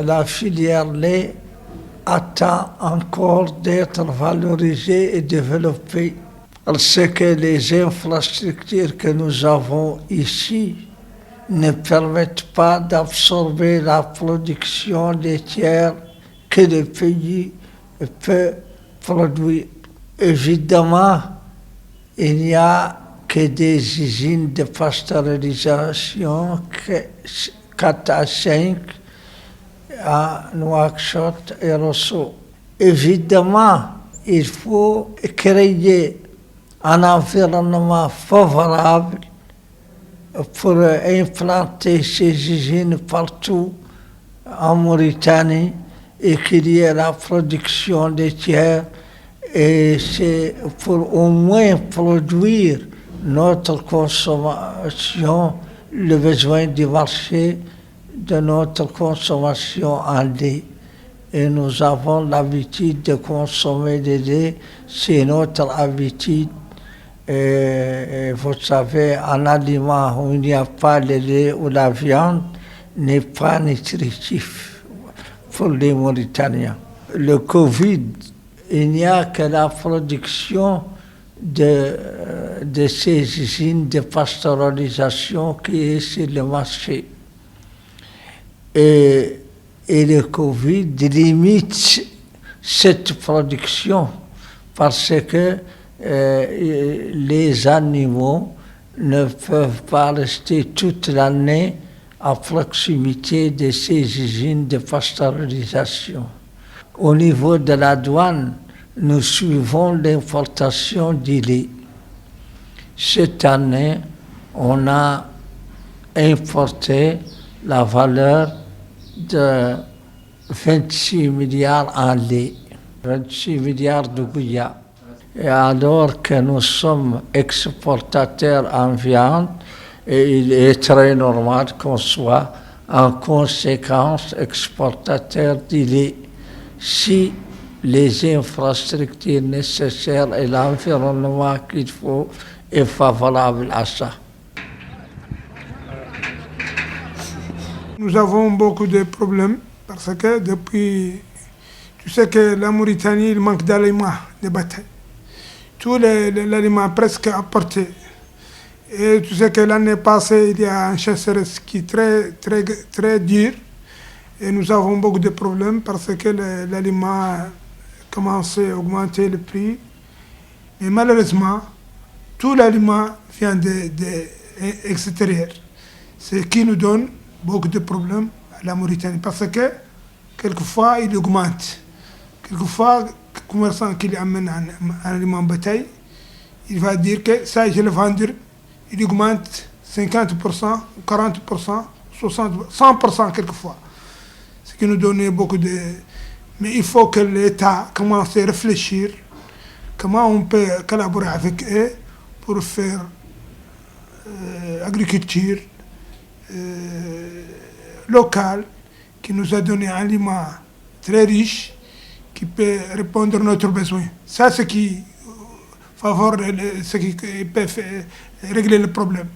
la filière lait attend encore d'être valorisée et développée. Parce que les infrastructures que nous avons ici ne permettent pas d'absorber la production laitière que le pays peut produire. Évidemment, il n'y a que des usines de pasteurisation, 4 à 5 à Nouakchott et Rosso. Évidemment, il faut créer un environnement favorable pour implanter ces usines partout en Mauritanie et qu'il y ait la production laitière, et c'est pour au moins produire notre consommation, le besoin du marché de notre consommation en lait. Et nous avons l'habitude de consommer le lait, c'est notre habitude. Et vous savez, un aliment où il n'y a pas le lait ou la viande n'est pas nutritif pour les Mauritaniens. Le Covid, il n'y a que la production de ces usines de pasteurisation qui est sur le marché. Et le Covid limite cette production parce que les animaux ne peuvent pas rester toute l'année à proximité de ces usines de pasteurisation. Au niveau de la douane, nous suivons l'importation du lait. Cette année, on a importé la valeur de 26 milliards en lait, 26 milliards de bouillats. Et alors que nous sommes exportateurs en viande, et il est très normal qu'on soit en conséquence exportateur du lait. Si les infrastructures nécessaires et l'environnement qu'il faut est favorable à ça. Nous avons beaucoup de problèmes parce que depuis, tu sais que la Mauritanie, il manque d'aliments de bataille. Tous les aliments presque apportés. Et tu sais que l'année passée, il y a un sécheresse qui est très dur. Et nous avons beaucoup de problèmes parce que l'aliment commence à augmenter le prix. Mais malheureusement, tout l'aliment vient de l'extérieur. Ce qui nous donne beaucoup de problèmes à la Mauritanie. Parce que quelquefois, il augmente. Quelquefois, le commerçant qui amène un aliment bétail, il va dire que ça, je le vendre, il augmente 50%, 40%, 60%, 100% quelquefois. Ce qui nous donne beaucoup de... Mais il faut que l'État commence à réfléchir comment on peut collaborer avec eux pour faire agriculture locale qui nous a donné un aliment très riche qui peut répondre à notre besoin. Ça, c'est ce qui favorise, ce qui peut régler le problème.